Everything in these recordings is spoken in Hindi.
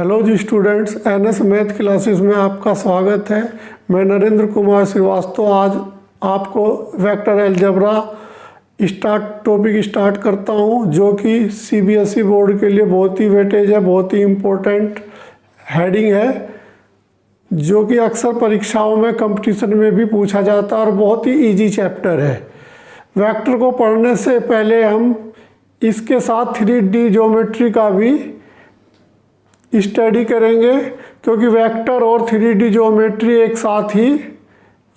हेलो जी स्टूडेंट्स, एनएस मैथ क्लासेस में आपका स्वागत है। मैं नरेंद्र कुमार श्रीवास्तव आज आपको वेक्टर अलजेब्रा टॉपिक स्टार्ट करता हूं, जो कि सीबीएसई बोर्ड के लिए बहुत ही वेटेज है, बहुत ही इम्पोर्टेंट हेडिंग है, जो कि अक्सर परीक्षाओं में कंपटीशन में भी पूछा जाता है और बहुत ही इजी चैप्टर है। वेक्टर को पढ़ने से पहले हम इसके साथ 3D ज्योमेट्री का भी स्टडी करेंगे, क्योंकि वेक्टर और 3D ज्योमेट्री एक साथ ही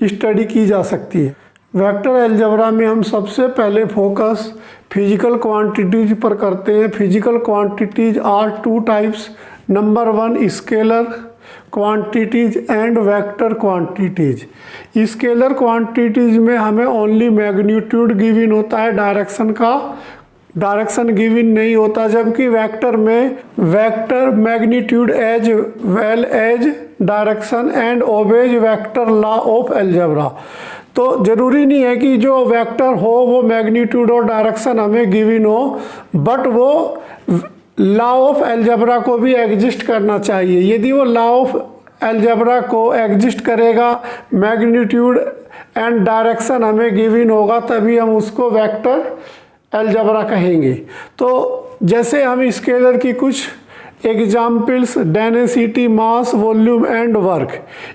स्टडी की जा सकती है। वेक्टर अलजेब्रा में हम सबसे पहले फोकस फिजिकल क्वांटिटीज पर करते हैं। Physical quantities are two types, number 1 scalar quantities and vector quantities. Scalar quantities में हमें ओनली मैग्नीट्यूड गिवन होता है, डायरेक्शन गिवन नहीं होता, जबकि वेक्टर में vector magnitude as well as direction and obeys vector law of algebra. तो ज़रूरी नहीं है कि जो वेक्टर हो वो मैग्नीट्यूड और डायरेक्शन हमें गिवन हो, बट वो लॉ ऑफ अलजेब्रा को भी एग्जिस्ट करना चाहिए। यदि वो लॉ ऑफ अलजेब्रा को एग्जिस्ट करेगा, मैग्नीट्यूड एंड डायरेक्शन हमें गिवन होगा, तभी हम उसको वेक्टर अलजेब्रा कहेंगे। तो जैसे हम स्केलर की कुछ examples, density, mass, volume and work,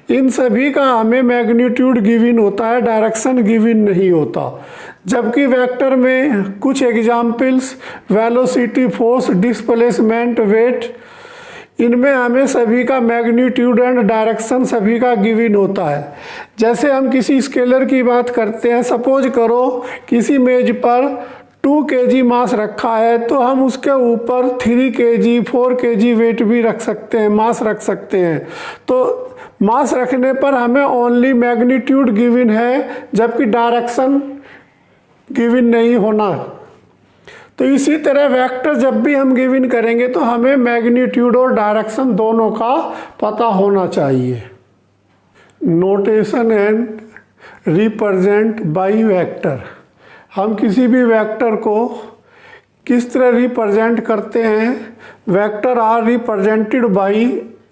इन सभी का हमें मैग्नीट्यूड गिवन होता है, डायरेक्शन गिवन नहीं होता। जबकि वेक्टर में कुछ examples velocity, force, displacement, weight, इनमें हमें सभी का मैग्नीट्यूड एंड डायरेक्शन सभी का गिवन होता है। जैसे हम किसी स्केलर की बात करते हैं, सपोज करो किसी मेज पर 2 kg मास रखा है, तो हम उसके ऊपर 3 kg 4 kg वेट भी रख सकते हैं, मास रख सकते हैं। तो मास रखने पर हमें ओनली मैग्नीट्यूड गिवन है, जबकि डायरेक्शन गिवन नहीं होना। तो इसी तरह वेक्टर जब भी हम गिवन करेंगे तो हमें मैग्नीट्यूड और डायरेक्शन दोनों का पता होना चाहिए। Notation and represent by vector. हम किसी भी वेक्टर को किस तरह रिप्रेजेंट करते हैं? वेक्टर आर रिप्रेजेंटेड बाय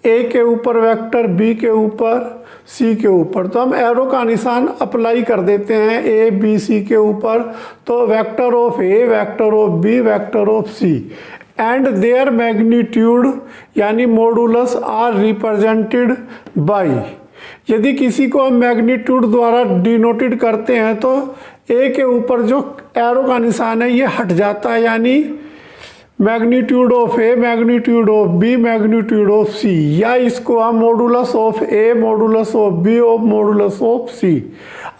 ए के ऊपर वेक्टर, बी के ऊपर, सी के ऊपर। तो हम एरो का निशान अप्लाई कर देते हैं ए बी सी के ऊपर, तो vector of A, vector of B, vector of C and their magnitude यानी मॉडुलस आर रिप्रेजेंटेड बाय। यदि किसी को हम मैग्नीट्यूड द्वारा डिनोटेड करते हैं तो ए के ऊपर जो एरो का निशान है ये हट जाता है, यानी magnitude of A, magnitude of B, magnitude of C, या इसको हम modulus of A, modulus of B और मॉडुलस ऑफ सी।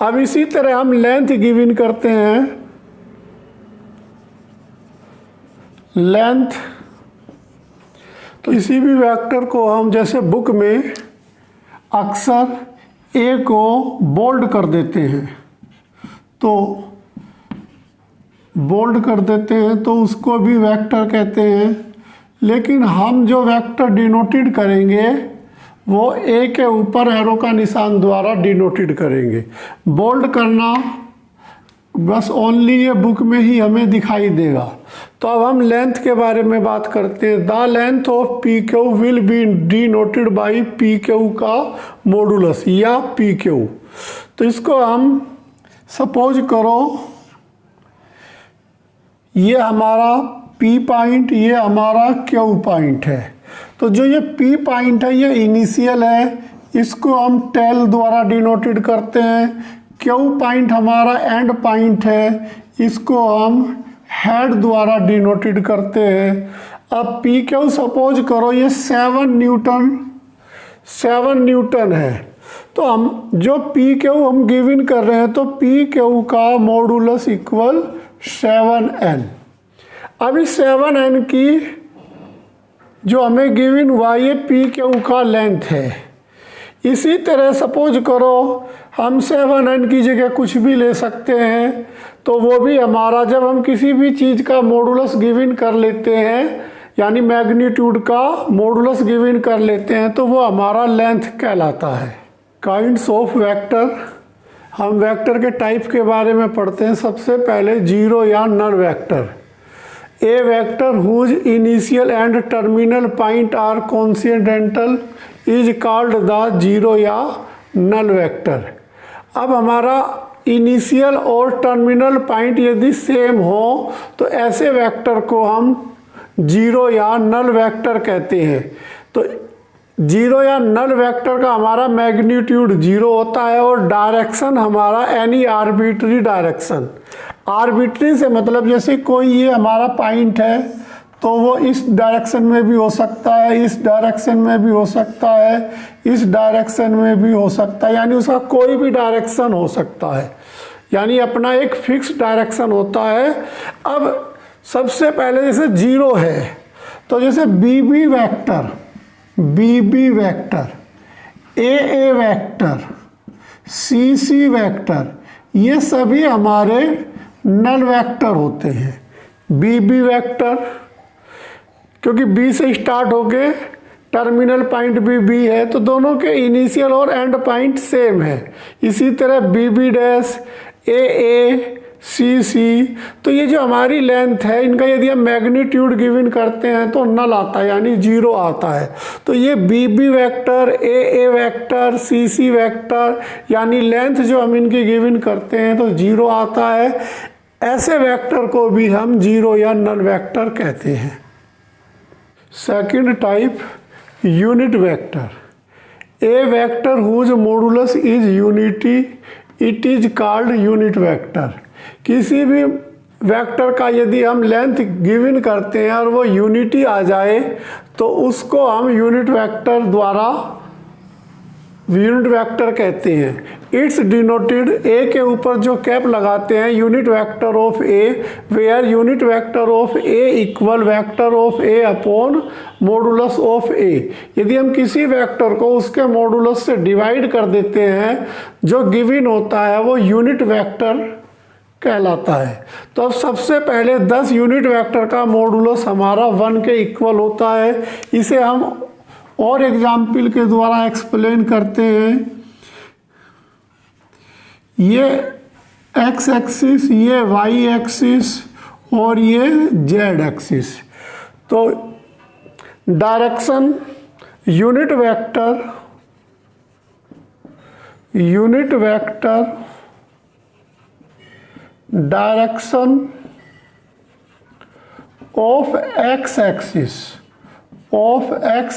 अब इसी तरह हम लेंथ गिवन करते हैं। लेंथ, तो इसी भी वेक्टर को हम जैसे बुक में अक्सर ए को बोल्ड कर देते हैं, तो बोल्ड कर देते हैं तो उसको भी वेक्टर कहते हैं। लेकिन हम जो वेक्टर डिनोटेड करेंगे वो ए के ऊपर एरो का निशान द्वारा डिनोटेड करेंगे। बोल्ड करना बस ओनली ये बुक में ही हमें दिखाई देगा। तो अब हम लेंथ के बारे में बात करते हैं। The length of P Q will be denoted by P Q का मॉडुलस या पी क्यू। तो इसको हम सपोज करो ये हमारा P पॉइंट, ये हमारा Q पॉइंट है। तो जो ये P पॉइंट है ये इनिशियल है, इसको हम टेल द्वारा डिनोटेड करते हैं। Q पॉइंट हमारा एंड पॉइंट है, इसको हम हेड द्वारा डिनोटेड करते हैं। अब PQ सपोज करो ये 7 न्यूटन है, तो हम जो PQ हम गिवन कर रहे हैं तो PQ का मॉडुलस इक्वल 7n। अब इस 7n की जो हमें गिवन हुआ ये PQ का लेंथ है। इसी तरह सपोज करो हम 7n की जगह कुछ भी ले सकते हैं, तो वो भी हमारा, जब हम किसी भी चीज़ का मॉडुलस गिवन कर लेते हैं यानी मैग्नीट्यूड का मॉडुलस गिवन कर लेते हैं, तो वो हमारा लेंथ कहलाता है। काइंड्स ऑफ वेक्टर, हम वेक्टर के टाइप के बारे में पढ़ते हैं। सबसे पहले जीरो या null vector. A vector whose initial and terminal point are coincidental is called the zero या नल वेक्टर। अब हमारा इनिशियल और टर्मिनल पॉइंट यदि सेम हो तो ऐसे वेक्टर को हम जीरो या नल वेक्टर कहते हैं। तो जीरो या नल वेक्टर का हमारा मैग्नीट्यूड जीरो होता है और डायरेक्शन हमारा एनी आर्बिट्री डायरेक्शन। आर्बिट्री से मतलब जैसे कोई ये हमारा पॉइंट है तो वो इस डायरेक्शन में भी हो सकता है, इस डायरेक्शन में भी हो सकता है, इस डायरेक्शन में भी हो सकता है, यानी उसका कोई भी डायरेक्शन हो सकता है, यानी अपना एक फिक्स डायरेक्शन होता है। अब सबसे पहले जैसे जीरो है तो जैसे B B vector, B B vector, ए वेक्टर, सी सी वेक्टर, ये सभी हमारे नल वेक्टर होते हैं। बी बी वेक्टर क्योंकि बी से स्टार्ट होके टर्मिनल पॉइंट भी बी है तो दोनों के इनिशियल और एंड पॉइंट सेम है। इसी तरह बी बी डैश, ए सी सी, तो ये जो हमारी लेंथ है इनका यदि हम मैग्नीट्यूड गिवन करते हैं तो नल आता है यानी जीरो आता है। तो ये बी बी वेक्टर, ए वेक्टर, सी सी वेक्टर यानी लेंथ जो हम इनकी गिवन करते हैं तो जीरो आता है। ऐसे वेक्टर को भी हम जीरो या नल वेक्टर कहते हैं। Second type unit vector. A vector whose modulus is unity it is called unit vector. किसी भी वेक्टर का यदि हम लेंथ गिवन करते हैं और वो यूनिटी आ जाए तो उसको हम यूनिट वेक्टर द्वारा यूनिट वेक्टर कहते हैं। इट्स डिनोटेड, ए के ऊपर जो कैप लगाते हैं, unit vector of A, where unit vector of A equal vector of A upon modulus of A. यदि हम किसी वेक्टर को उसके मॉडुलस से डिवाइड कर देते हैं जो गिवन होता है वो यूनिट वेक्टर कहलाता है। तो अब सबसे पहले 10 यूनिट वेक्टर का मॉडुलस हमारा 1 के इक्वल होता है। इसे हम और एग्जाम्पल के द्वारा एक्सप्लेन करते हैं। ये एक्स एक्सिस, ये वाई एक्सिस और ये जेड एक्सिस। तो direction unit vector direction of X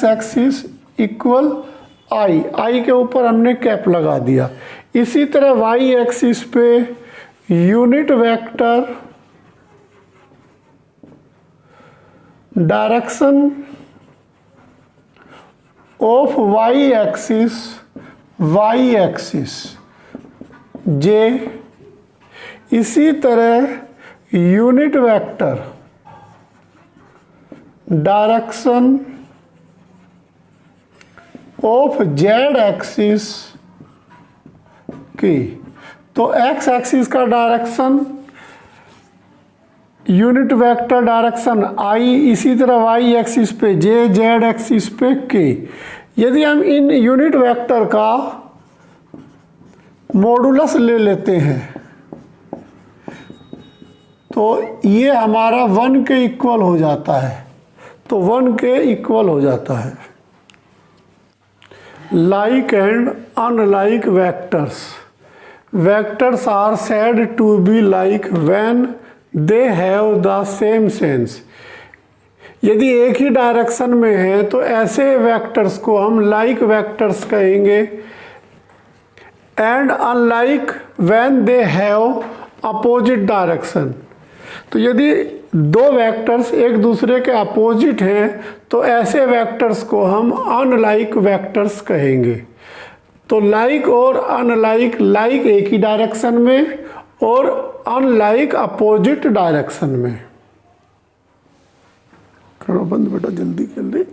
axis equal I के ऊपर हमने कैप लगा दिया। इसी तरह वाई एक्सिस पे unit vector direction of Y axis J. इसी तरह unit vector direction of Z axis K. तो एक्स एक्सिस का direction unit vector direction I, इसी तरह वाई एक्सिस पे जे, जेड एक्सिस पे के। यदि हम इन यूनिट वेक्टर का मॉडुलस ले लेते हैं तो ये हमारा 1 के इक्वल हो जाता है। तो 1 के इक्वल हो जाता है। Like and unlike vectors are said to be like when they have the same sense. यदि एक ही डायरेक्शन में है तो ऐसे वेक्टर्स को हम लाइक वेक्टर्स कहेंगे। And unlike when they have opposite direction. तो यदि दो वेक्टर्स एक दूसरे के अपोजिट हैं तो ऐसे वेक्टर्स को हम अनलाइक वेक्टर्स कहेंगे। तो लाइक और अनलाइक, लाइक एक ही डायरेक्शन में और अनलाइक अपोजिट डायरेक्शन में। करो बंद बेटा, जल्दी जल्दी।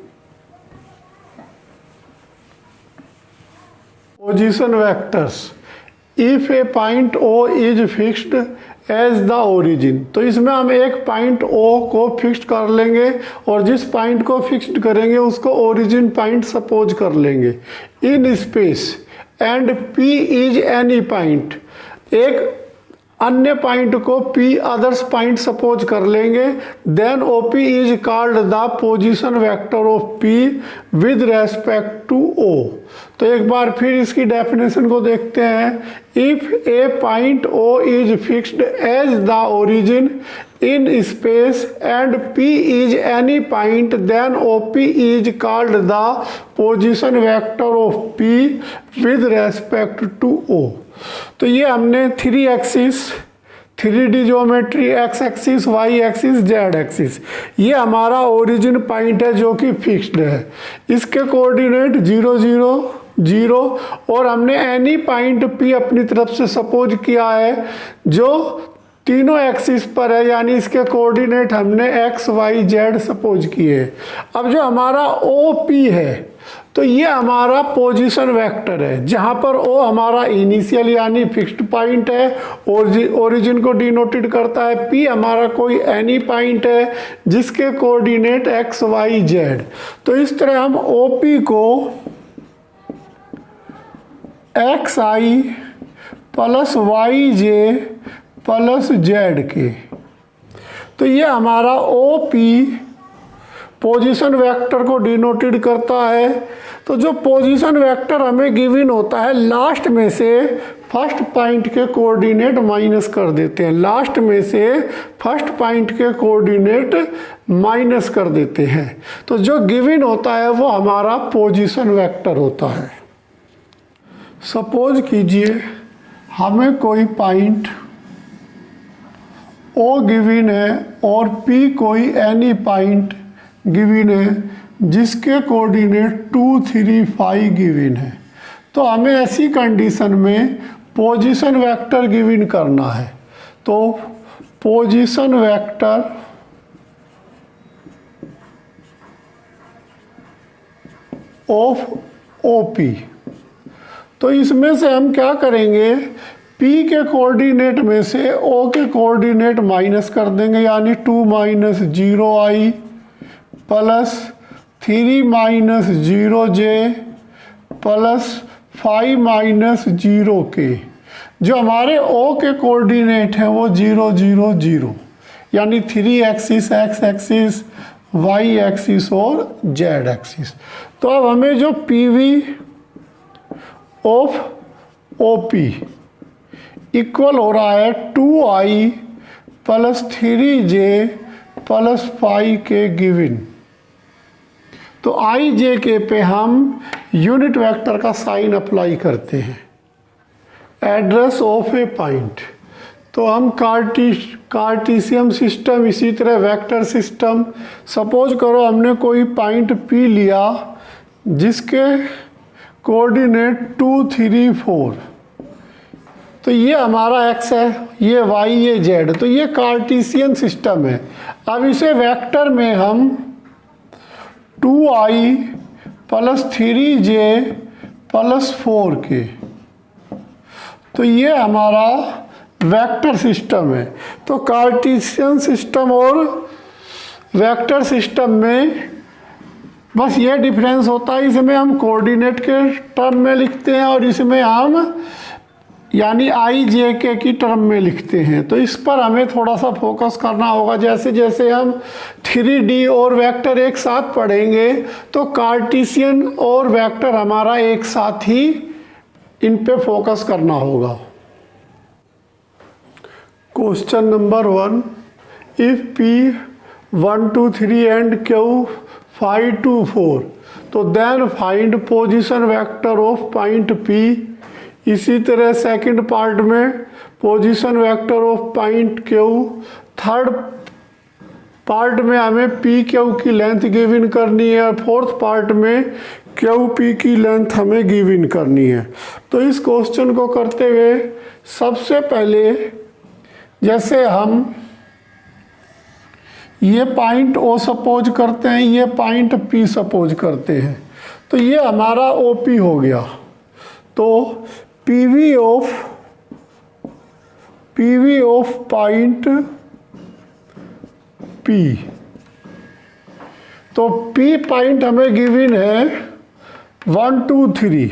Position vectors. If a point O is fixed as the origin. तो इसमें हम एक पॉइंट ओ को फिक्स्ड कर लेंगे और जिस पॉइंट को फिक्स्ड करेंगे उसको ओरिजिन पॉइंट सपोज कर लेंगे in space. And P is any point. एक अन्य पॉइंट को P अदर्स पॉइंट सपोज कर लेंगे, then OP is called the position vector of P with respect to O। तो एक बार फिर इसकी डेफिनेशन को देखते हैं। If a point O is fixed as the origin in space and P is any point, then OP is called the position vector of P with respect to O। तो ये हमने 3 axis 3D geometry, X axis, Y axis, Z axis, ये हमारा ओरिजिन पॉइंट है जो कि फिक्स्ड है। इसके कोऑर्डिनेट 0 0 0 और हमने एनी पॉइंट P अपनी तरफ से सपोज किया है जो तीनों एक्सिस पर है, यानी इसके कोऑर्डिनेट हमने एक्स वाई जेड सपोज किए। अब जो हमारा OP है तो ये हमारा पोजीशन वेक्टर है, जहां पर O हमारा इनिशियल यानी फिक्स्ड पॉइंट है, ओरिजिन को डिनोटेड करता है। P हमारा कोई एनी पॉइंट है जिसके कोऑर्डिनेट एक्स वाई जेड। तो इस तरह हम OP को XI plus YJ plus Z के, तो ये हमारा OP पोजीशन वेक्टर को डिनोटेड करता है। तो जो पोजीशन वेक्टर हमें गिवन होता है, लास्ट में से फर्स्ट पॉइंट के कोऑर्डिनेट माइनस कर देते हैं, लास्ट में से फर्स्ट पॉइंट के कोऑर्डिनेट माइनस कर देते हैं। तो जो गिवन होता है वो हमारा पोजीशन वेक्टर होता है। सपोज कीजिए हमें कोई पॉइंट O गिवन है और P कोई एनी पॉइंट गिवन है जिसके कोऑर्डिनेट 2 3 5 गिवन है। तो हमें ऐसी कंडीशन में पोजीशन वेक्टर गिवन करना है। तो पोजीशन वेक्टर ऑफ OP, तो इसमें से हम क्या करेंगे, P के कोऑर्डिनेट में से O के कोऑर्डिनेट माइनस कर देंगे, यानी 2 minus 0I plus 3 minus 0J plus 5 minus 0K। जो हमारे O के कोऑर्डिनेट हैं वो 0 0 0, यानी 3 axis X axis, Y axis और जेड एक्सिस। तो अब हमें जो PV ऑफ OP इक्वल हो रहा है 2I plus 3J plus 5K given. तो IJK पे हम यूनिट वेक्टर का साइन अप्लाई करते हैं। एड्रेस ऑफ ए पॉइंट, तो हम कार्टेशियन सिस्टम, इसी तरह वेक्टर सिस्टम। सपोज करो हमने कोई पॉइंट P लिया जिसके कोऑर्डिनेट 2 3 4, तो ये हमारा x है, ये y, ये z, तो ये कार्टेशियन सिस्टम है। अब इसे वेक्टर में हम 2I plus 3J plus 4K, तो ये हमारा वेक्टर सिस्टम है। तो कार्टेशियन सिस्टम और वेक्टर सिस्टम में बस ये डिफरेंस होता है, इसमें हम कोऑर्डिनेट के टर्म में लिखते हैं और इसमें हम यानी IJK की टर्म में लिखते हैं। तो इस पर हमें थोड़ा सा फोकस करना होगा। जैसे जैसे हम 3D और वेक्टर एक साथ पढ़ेंगे तो कार्टेशियन और वेक्टर हमारा एक साथ ही इन पे फोकस करना होगा। Question number 1, if P 1 2 3 and Q 5 2 4, तो then find position vector of point P। इसी तरह सेकंड पार्ट में position vector of point Q। Third part में हमें PQ की लेंथ गिवन करनी है और फोर्थ पार्ट में QP की लेंथ हमें गिवन करनी है। तो इस क्वेश्चन को करते हुए सबसे पहले जैसे हम ये पॉइंट O सपोज करते हैं, ये पॉइंट P सपोज करते हैं, तो ये हमारा OP हो गया। तो PV ऑफ पॉइंट P, तो P पॉइंट हमें गिवन है 1 2 3,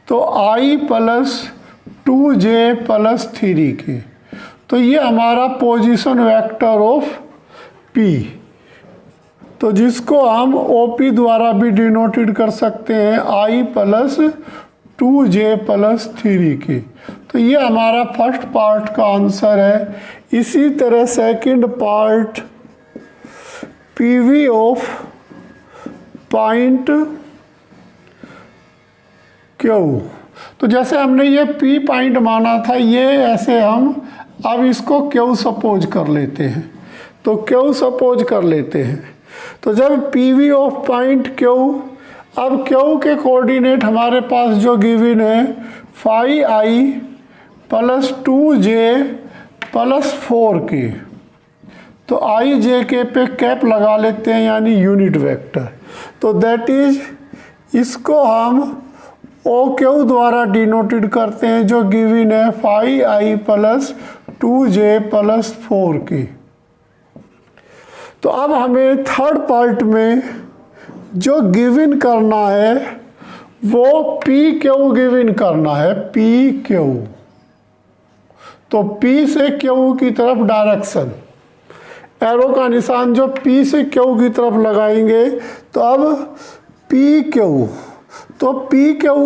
तो I plus 2J plus 3K। तो ये हमारा पोजीशन वेक्टर ऑफ पी, तो जिसको हम OP द्वारा भी डिनोटेड कर सकते हैं I plus 2J plus 3K। तो ये हमारा फर्स्ट पार्ट का आंसर है। इसी तरह second part PV of point Q, तो जैसे हमने ये P पॉइंट माना था, ये ऐसे हम अब इसको Q सपोज कर लेते हैं, तो Q सपोज कर लेते हैं। तो जब PV ऑफ पॉइंट Q, अब Q के कोऑर्डिनेट हमारे पास जो गिवन है 5I plus 2J plus 4K, तो IJK पे कैप लगा लेते हैं यानी यूनिट वेक्टर। तो दैट इज, इसको हम OQ द्वारा डिनोटेड करते हैं जो गिवन है 5I plus 2J plus 4K। तो अब हमें थर्ड पार्ट में जो गिवन करना है वो PQ गिवन करना है, PQ। तो P से Q की तरफ डायरेक्शन, एरो का निशान जो P से Q की तरफ लगाएंगे, तो अब PQ, तो PQ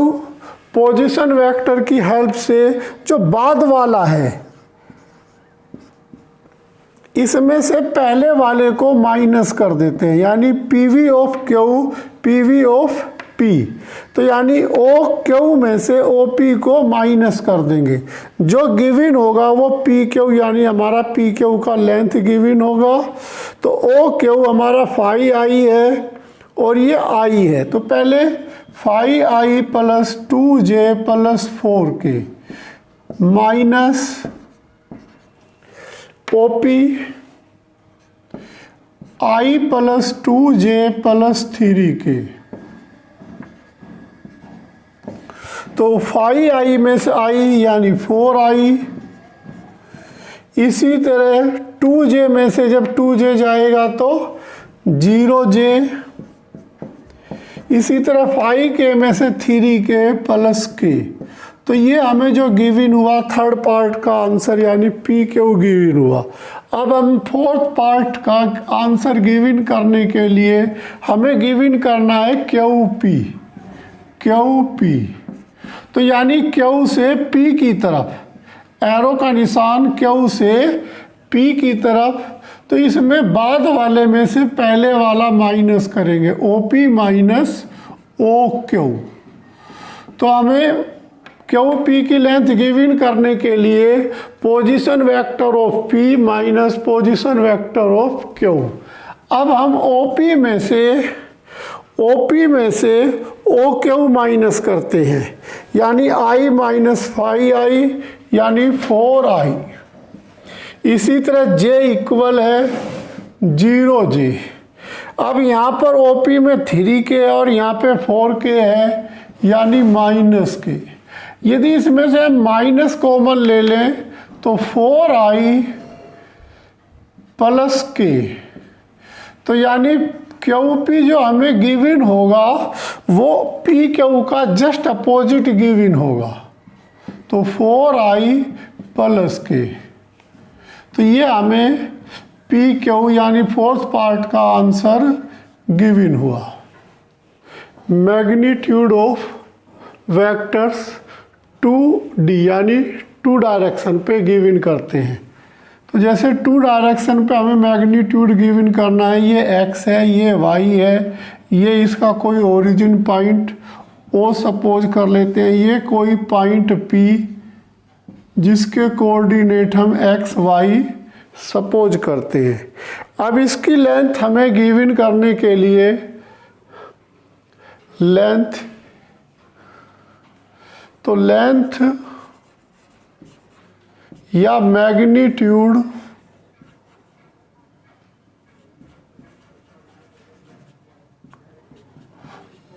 पोजीशन वेक्टर की हेल्प से जो बाद वाला है इसमें से पहले वाले को माइनस कर देते हैं, यानी PV of Q PV of P, तो यानी OQ में से OP को माइनस कर देंगे। जो गिवन होगा वो PQ, यानी हमारा PQ का लेंथ गिवन होगा। तो OQ हमारा 5I है और ये I है, तो पहले 5I plus 2J plus 4K minus OP I plus 2J plus 3K। तो 5I में से I यानी 4I, इसी तरह 2J में से जब 2J जाएगा तो 0J, इसी तरह 5K में से 3K प्लस K। तो ये हमें जो गिवन हुआ थर्ड पार्ट का आंसर यानी PQ गिवन हुआ। अब हम फोर्थ पार्ट का आंसर गिवन करने के लिए हमें गिवन करना है QP। तो यानी Q से P की तरफ, एरो का निशान Q से P की तरफ, तो इसमें बाद वाले में से पहले वाला माइनस करेंगे, OP माइनस OQ। तो हमें QP की लेंथ गिवन करने के लिए position vector of P minus position vector of Q। अब हम OP में से OQ माइनस करते हैं, यानी I माइनस 5I यानी 4I। इसी तरह J इक्वल है 0J। अब यहाँ पर OP में 3K और यहाँ पे 4K है यानी माइनस K। यदि इसमें से माइनस कॉमन ले लें तो 4I प्लस K, तो यानी QP जो हमें गिवन होगा वो PQ का जस्ट अपोजिट गिवन होगा, तो 4I प्लस K। तो ये हमें PQ यानी फोर्थ पार्ट का आंसर गिवन हुआ। मैग्नीट्यूड ऑफ वेक्टर्स 2D यानी 2 डायरेक्शन पे गिवन करते हैं। तो जैसे 2 डायरेक्शन पे हमें मैग्नीट्यूड गिवन करना है, ये x है, ये y है, ये इसका कोई ओरिजिन पॉइंट O सपोज कर लेते हैं, ये कोई पॉइंट P जिसके कोऑर्डिनेट हम x y सपोज करते हैं। अब इसकी लेंथ हमें गिवन करने के लिए लेंथ, तो लेंथ या मैग्नीट्यूड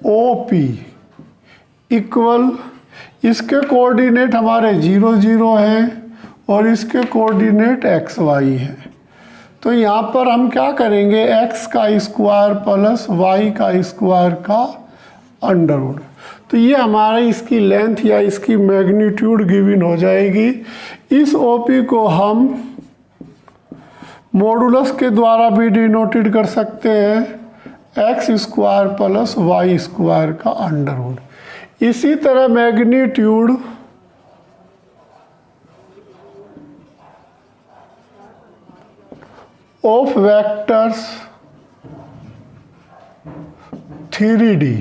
OP इक्वल, इसके कोऑर्डिनेट हमारे 0 0 हैं और इसके कोऑर्डिनेट x y है। तो यहाँ पर हम क्या करेंगे, x का स्क्वायर प्लस y का स्क्वायर का अंडर रूट। तो ये हमारा इसकी लेंथ या इसकी मैग्नीट्यूड गिवन हो जाएगी। इस OP को हम मॉडुलस के द्वारा भी डिनोटेड कर सकते हैं, x square plus Y square का अंडर रूट। इसी तरह मैग्नीट्यूड ऑफ वेक्टर्स 3D,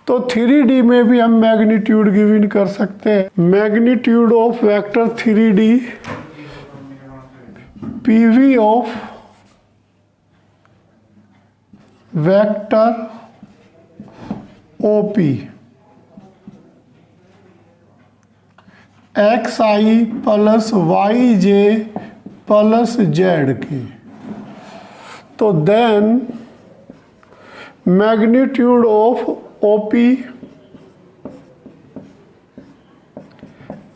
तो 3D में भी हम मैग्नीट्यूड गिवन कर सकते हैं। Magnitude of vector 3D PV of vector OP XI plus YJ plus ZK। तो then magnitude of OP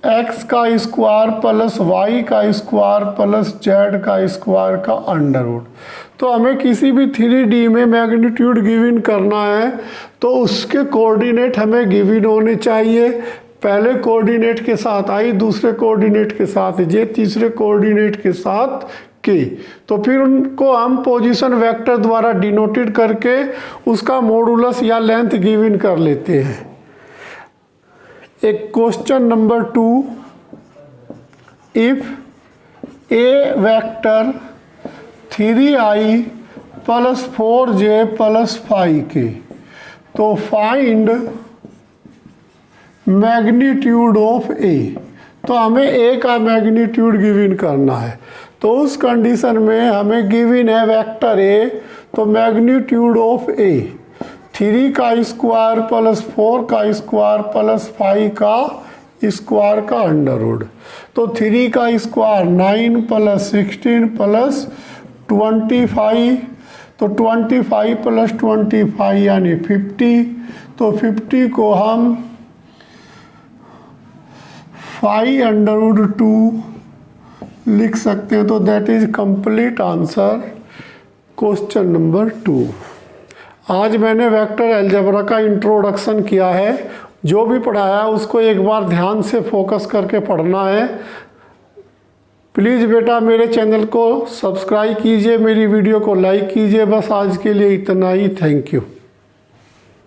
x का स्क्वायर प्लस y का स्क्वायर प्लस z का स्क्वायर का अंडर रूट। तो हमें किसी भी 3D में मैग्नीट्यूड गिवन करना है तो उसके कोऑर्डिनेट हमें गिवन होने चाहिए। पहले कोऑर्डिनेट के साथ i, दूसरे कोऑर्डिनेट के साथ j, तीसरे कोऑर्डिनेट के साथ k। तो फिर उनको हम पोजीशन वेक्टर द्वारा डिनोटेड करके उसका मॉडुलस या लेंथ गिवन कर लेते हैं। एक question number 2, if a vector 3i plus 4j plus 5k, तो फाइंड मैग्नीट्यूड ऑफ a। तो हमें a का मैग्नीट्यूड गिवन करना है, तो उस कंडीशन में हमें गिवन है वेक्टर a, तो मैग्नीट्यूड ऑफ a 3 का स्क्वायर प्लस 4 का स्क्वायर प्लस 5 का स्क्वायर का अंडर रूट। तो 3 का स्क्वायर 9 प्लस 16 प्लस 25, तो 25 प्लस 25 यानी 50। तो 50 को हम 5 अंडर रूट 2 लिख सकते हैं। तो that is complete answer question number 2। आज मैंने वेक्टर अलजेब्रा का इंट्रोडक्शन किया है। जो भी पढ़ाया उसको एक बार ध्यान से फोकस करके पढ़ना है। प्लीज़ बेटा मेरे चैनल को सब्सक्राइब कीजिए, मेरी वीडियो को लाइक कीजिए। बस आज के लिए इतना ही। Thank you.